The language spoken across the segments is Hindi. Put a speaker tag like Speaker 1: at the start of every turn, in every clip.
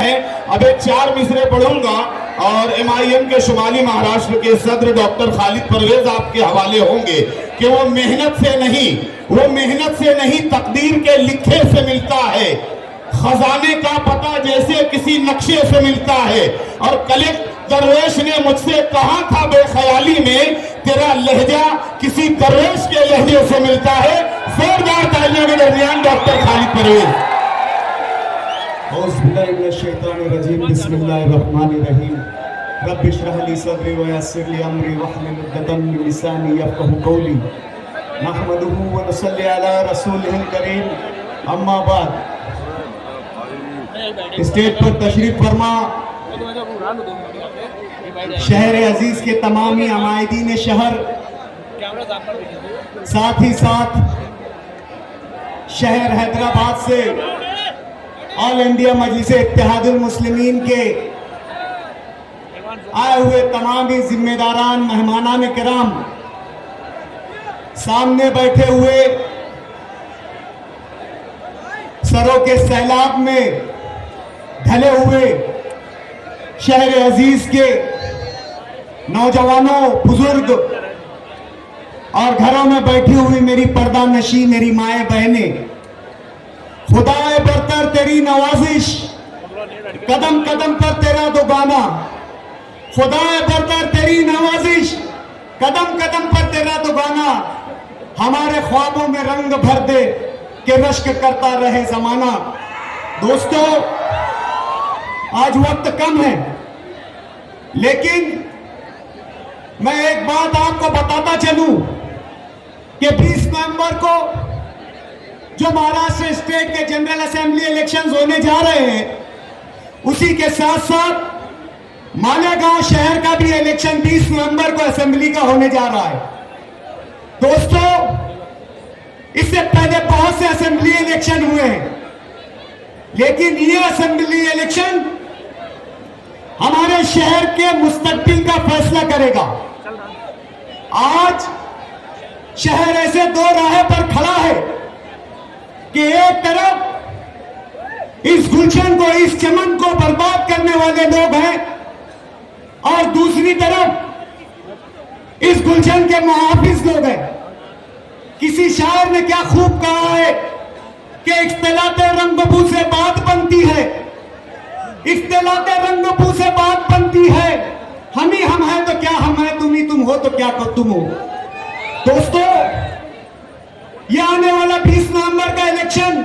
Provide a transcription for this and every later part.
Speaker 1: अब एक 4 मिसरे पढ़ूंगा और MIM के शुमाली महाराष्ट्र के सदर डॉक्टर खालिद परवेज आपके हवाले होंगे कि वो मेहनत से नहीं तकदीर के लिखे से मिलता है, खजाने का पता जैसे किसी नक्शे से मिलता है। और कलेक्ट दरवेश ने मुझसे कहा था बेख्याली में, तेरा लहजा किसी दरवेश के लहजे से मिलता है। जोरदार तालियों के दरमियान डॉक्टर खालिद परवेज।
Speaker 2: बिस्मिल्लाहिर्रहमानिर्रहीम। रब्बि इश्रह ली सदरी व यस्सिर ली अमरी वहलुल उक़दतम मिन लिसानी यफ़क़हू क़ौली। नहमदुहु व नसल्ली अला रसूलिहिल करीम। अम्मा बाद, स्टेज पर तशरीफ फरमा शहर अजीज के तमामी अमायदीन शहर, साथ ही साथ शहर हैदराबाद से ऑल इंडिया मजलिस इत्तेहादुल मुस्लिमीन के आए हुए तमाम ही जिम्मेदारान, मेहमानान किराम, सामने बैठे हुए सरों के सैलाब में ढले हुए शहर अजीज के नौजवानों, बुजुर्ग और घरों में बैठी हुई मेरी पर्दा नशी, मेरी माएँ बहनें, खुदाए बरतर तेरी नवाजिश, कदम कदम पर तेरा दुगाना। खुदाए बरतर तेरी नवाजिश, कदम कदम पर तेरा दुगाना। हमारे ख्वाबों में रंग भर दे कि रश्क करता रहे जमाना। दोस्तों, आज वक्त कम है, लेकिन मैं एक बात आपको बताता चलूं कि 20 नवंबर को जो महाराष्ट्र स्टेट के जनरल असेंबली इलेक्शंस होने जा रहे हैं, उसी के साथ साथ मालेगांव शहर का भी इलेक्शन 20 नवंबर को असेंबली का होने जा रहा है। दोस्तों, इससे पहले बहुत से असेंबली इलेक्शन हुए हैं, लेकिन ये असेंबली इलेक्शन हमारे शहर के मुस्तकबिल का फैसला करेगा। आज शहर ऐसे दो राह पर खड़ा है कि एक तरफ इस गुलशन को, इस चमन को बर्बाद करने वाले लोग हैं, और दूसरी तरफ इस गुलशन के मुहाफिज लोग हैं। किसी शायर ने क्या खूब कहा है कि इख्तिलाते रंगबू से बात बनती है, इख्तिलाते रंगबू से बात बनती है। हम ही हम हैं तो क्या हम हैं, तुम ही तुम हो तो क्या तुम हो। दोस्तों, ये आने वाला 20 नवंबर का इलेक्शन,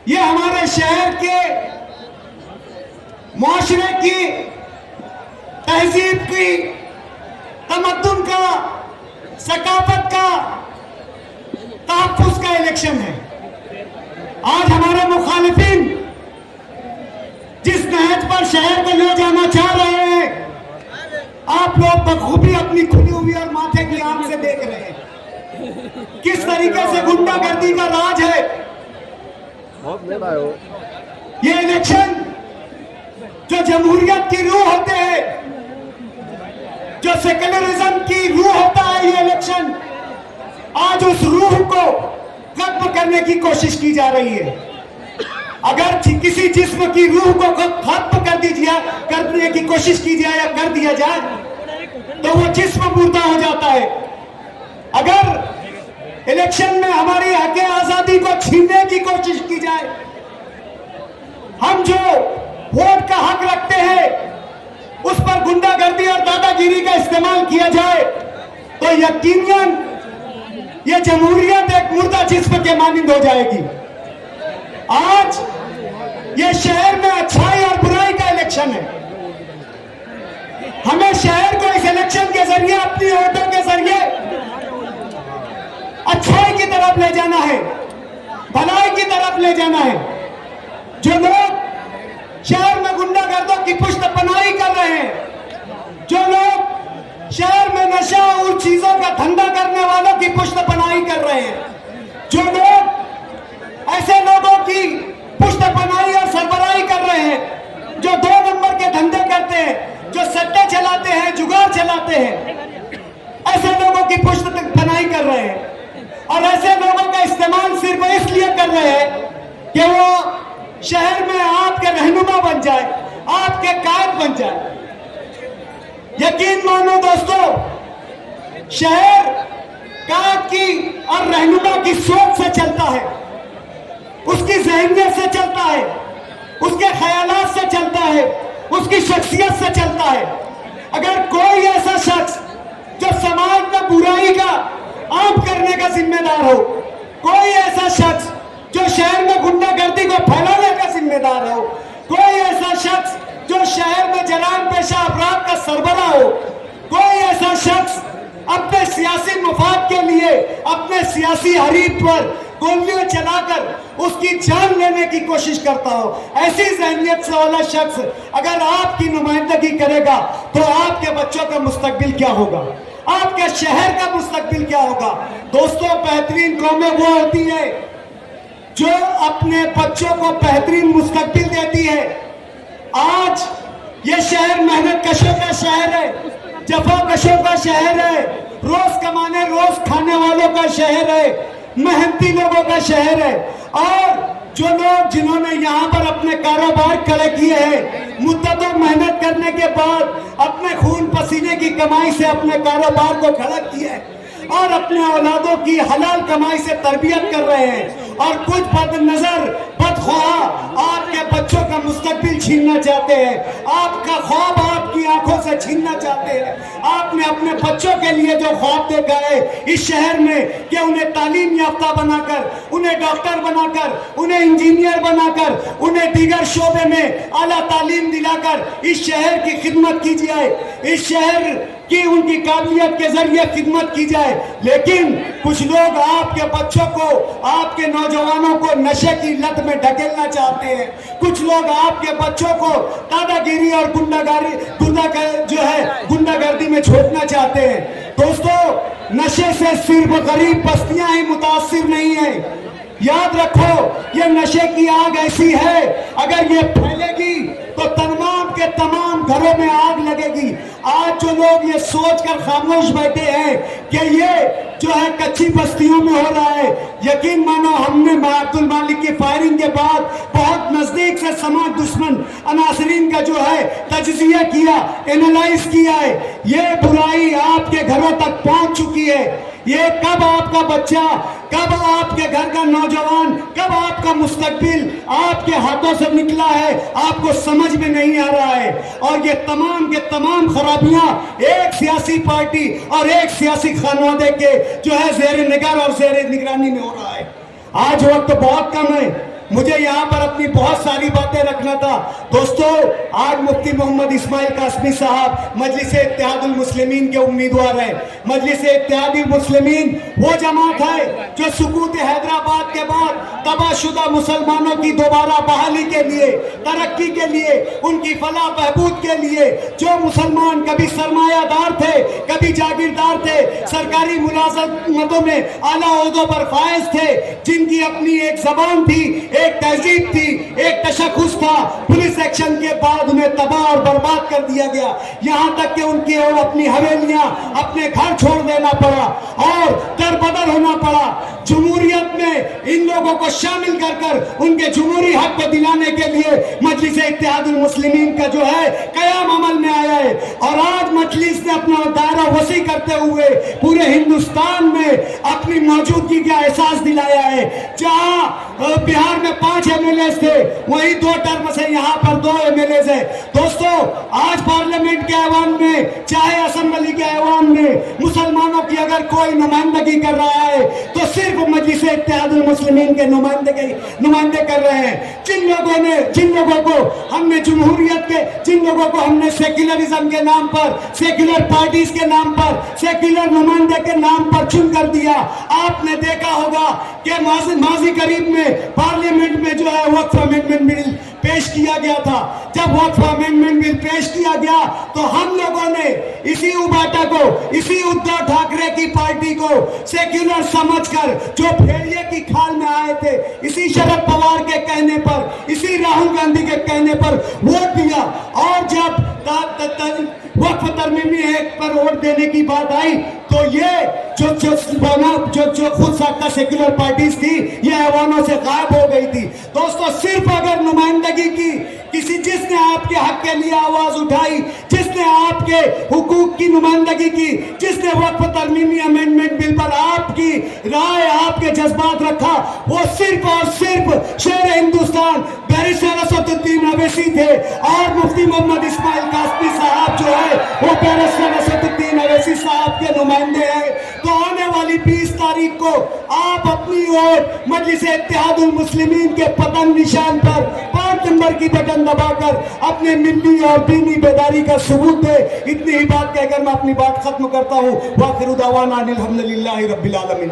Speaker 2: ये हमारे शहर के मुआशरे की, तहजीब की, तमद्दुन का, सकाफत का, तहफ्फुज़ का इलेक्शन है। आज हमारे मुखालिफिन जिस नहज पर शहर को ले जाना चाह रहे हैं, आप लोग बखूबी अपनी खुली हुई और माथे की आंख से देख रहे हैं किस तरीके से गुंडागर्दी का राज है। ये इलेक्शन जो जमहूरियत की रूह होते हैं, जो सेक्युलरिज्म की रूह होता है, ये इलेक्शन आज उस रूह को खत्म करने की कोशिश की जा रही है। अगर किसी जिस्म की रूह को खत्म करने की कोशिश की जाए या कर दिया जाए तो वो जिस्म मुर्दा हो जाता है। अगर इलेक्शन में हमारी हक आजादी को छीनने की कोशिश की जाए, हम जो वोट का हक रखते हैं उस पर गुंडागर्दी और दादागिरी का इस्तेमाल किया जाए, तो यकीनन ये जमहूरियत एक मुर्दा जिस्म के मानिंद हो जाएगी। आज ये शहर में अच्छाई और बुराई का इलेक्शन है। हमें शहर को इस इलेक्शन के जरिए, अपनी वोटों के जरिए अच्छाई की तरफ ले जाना है, भलाई की तरफ ले जाना है। जो लोग शहर में गुंडागर्दों की पुष्टपनाही कर रहे हैं, जो लोग शहर में नशा और चीजों का धंधा करने वालों की पुष्टपनाही कर रहे हैं, जो लोग ऐसे लोगों की पुष्टपनाही और सरबराही कर रहे हैं जो 2 नंबर के धंधे करते हैं, जो सट्टे चलाते हैं, जुगाड़ चलाते हैं, ऐसे लोगों की पुष्टपनाही कर रहे हैं। और ऐसे लोगों का इस्तेमाल सिर्फ इसलिए कर रहे हैं कि वो शहर में आपके रहनुमा बन जाए, आपके कायद बन जाए। यकीन मानो दोस्तों, शहर कायद की और रहनुमा की सोच से चलता है, उसकी ज़हनियत से चलता है, उसके ख्यालात से चलता है, उसकी शख्सियत से चलता है। अगर कोई ऐसा शख्स जो समाज में बुराई का आम करने का जिम्मेदार हो, कोई ऐसा शख्स जो शहर में गुंडागर्दी को फैलाने का जिम्मेदार हो, कोई ऐसा शख्स जो शहर में जराइम पेशा अपराध का सरबराह हो, कोई ऐसा शख्स अपने सियासी मुफाद के लिए अपने सियासी हरीफ पर गोलियां चलाकर उसकी जान लेने की कोशिश करता हो, ऐसी ज़हनियत से वाला शख्स अगर आपकी नुमाइंदगी करेगा तो आपके बच्चों का मुस्तकबिल क्या होगा, आपके शहर का मुस्तकबिल क्या होगा। दोस्तों, बेहतरीन कौमें वो होती है जो अपने बच्चों को बेहतरीन मुस्तकबिल देती है। आज ये शहर मेहनत कशों का शहर है, जफाकशों का शहर है, रोज कमाने रोज खाने वालों का शहर है, मेहनती लोगों का शहर है। और जो लोग जिन्होंने यहाँ पर अपने कारोबार खड़े किए हैं, मुद्दतों मेहनत करने के बाद अपने खून पसीने की कमाई से अपने कारोबार को खड़ा किया है और अपने औलादों की हलाल कमाई से तरबियत कर रहे हैं, और कुछ बदनजर बदख्वाह आपके बच्चों का मुस्तकबिल छीनना चाहते हैं, आपका ख्वाब आपकी आंखों से छीनना चाहते हैं। आपने अपने बच्चों के लिए जो ख्वाब देखा है इस शहर में कि उन्हें तालीम याफ्ता बनाकर, उन्हें डॉक्टर बनाकर, उन्हें इंजीनियर बनाकर, उन्हें दीगर शोबे में आला तालीम दिलाकर इस शहर की खिदमत की जाए, इस शहर की उनकी काबिलियत के जरिए खिदमत की जाए। लेकिन कुछ लोग आपके बच्चों को, आपके नौजवानों को नशे की लत में ढकेलना चाहते हैं, कुछ लोग आपके बच्चों को दादागिरी और गुंडागर्दी में छोड़ना चाहते हैं। दोस्तों, नशे से सिर्फ गरीब बस्तियां ही मुतासिर नहीं है, याद रखो ये नशे की आग ऐसी है, अगर ये फैलेगी तो तमाम के तमाम घरों में आग लगेगी। आज जो लोग ये सोचकर खामोश बैठे हैं कि ये जो है कच्ची बस्तियों में हो रहा है, यकीन मानो हमने अब्दुल मालिक की फायरिंग के बाद बहुत नजदीक से समाज दुश्मन अनासरीन का जो है तजजिया किया, एनालाइज किया है। ये बुराई आपके घरों तक पहुंच चुकी है। ये कब आपका बच्चा, कब आपके घर का नौजवान, कब आपका मुस्तकबिल आपके हाथों से निकला है आपको समझ में नहीं आ रहा है। और ये तमाम के तमाम खराबियां एक सियासी पार्टी और एक सियासी खानवादे के जो है ज़ेर निगार और ज़ेर निगरानी में हो रहा है। आज वक्त बहुत कम है, मुझे यहाँ पर अपनी बहुत सारी बातें रखना था। दोस्तों, आज मुफ्ती मोहम्मद इस्माइल कासमी साहब मजलिस इत्तेहादुल मुस्लिमीन के उम्मीदवार हैं। मजलिस इत्तेहादुल मुस्लिमीन वो जमात है जो सुकूत हैदराबाद के बाद तबाहशुदा मुसलमानों की दोबारा बहाली के लिए, तरक्की के लिए, उनकी फलाह बहबूद के लिए, जो मुसलमान कभी सरमायादार थे, कभी जागीरदार थे, सरकारी मुलाजमतों में आला ओहदों पर फायज थे, जिनकी अपनी एक जबान थी, एक तहजीब थी, एक तशख्खुस था, पुलिस एक्शन के बाद उन्हें तबाह और बर्बाद कर दिया गया। यहाँ तक कि उनकी अपनी हवेलियां, अपने घर छोड़ देना पड़ा और दरबदर होना पड़ा। जमहूरियत में इन लोगों को शामिल कर कर उनके जमहूरी हक को दिलाने के लिए मजलिस इत्तेहादुल मुस्लिमीन का जो है कयाम अमल में आया है। और आज मजलिस ने अपना दायरा वसी करते हुए पूरे हिंदुस्तान में अपनी मौजूदगी का एहसास दिलाया है। जहां बिहार में 5 एमएलए थे, वही 2 टर्म से यहाँ पर 2 एमएलए है। दोस्तों, आज पार्लियामेंट के ऐवान में, चाहे असेंबली के ऐवान में मुसलमानों की अगर कोई नुमाइंदगी कर रहा है तो सिर्फ मजलिस इत्तेहादुल मुस्लिमीन के नुमाइंदे कर रहे हैं। जिन लोगों को हमने जमहूरियत के, जिन लोगों को हमने सेक्युलरिज्म के नाम पर, सेक्युलर पार्टीज के नाम पर, सेक्युलर नुमाइंदे के नाम पर चुन कर दिया। आपने देखा होगा कि माजी करीब में पार्लियामेंट में जो है वक्फ अमेंडमेंट बिल पेश किया गया था। जब वक्फ अमेंडमेंट बिल पेश किया गया तो हम लोगों ने इसी उबाटा को, इसी उद्धव ठाकरे की पार्टी को सेक्युलर समझकर, जो भेड़िए की खाल में आए थे, इसी शरद पवार के कहने पर, इसी राहुल गांधी के कहने पर वोट दिया। और जब वक्फ तरमीमी एक्ट पर वोट देने की बात आई तो ये जो खुद साख्ता सेक्युलर पार्टीज थी ये ऐवानों से गायब हो गई थी। दोस्तों, सिर्फ अगर नुमाइंदगी की जिसने आपके हक के लिए आवाज उठाई, जिसने आपके हुकूक की नुमाइंदगी की, जिसने वक्फ तरमीमी अमेंडमेंट बिल पर आपकी राय, आपके जज्बात रखा, वो सिर्फ और सिर्फ शेर हिंदुस्तान बैरिस्टर असदुद्दीन अवैसी थे। और मुफ्ती मोहम्मद इस्माइल कासमी साहब जो है वो बैरिस्टर असदुद्दीन अवैसी साहब के नुमाइंदे हैं। तो आने वाली 20 तारीख को आप अपनी ओर मजलिस इत्तेहादुल मुस्लिमीन के पतन निशान पर 5 नंबर की बटन दबाकर अपने मिल्ली और दीनी बेदारी का सबूत दे। इतनी ही बात कहकर मैं अपनी बात खत्म करता हूँ। वाखिरु दावाना अनिल हम्दुलिल्लाहि रब्बिल आलमीन।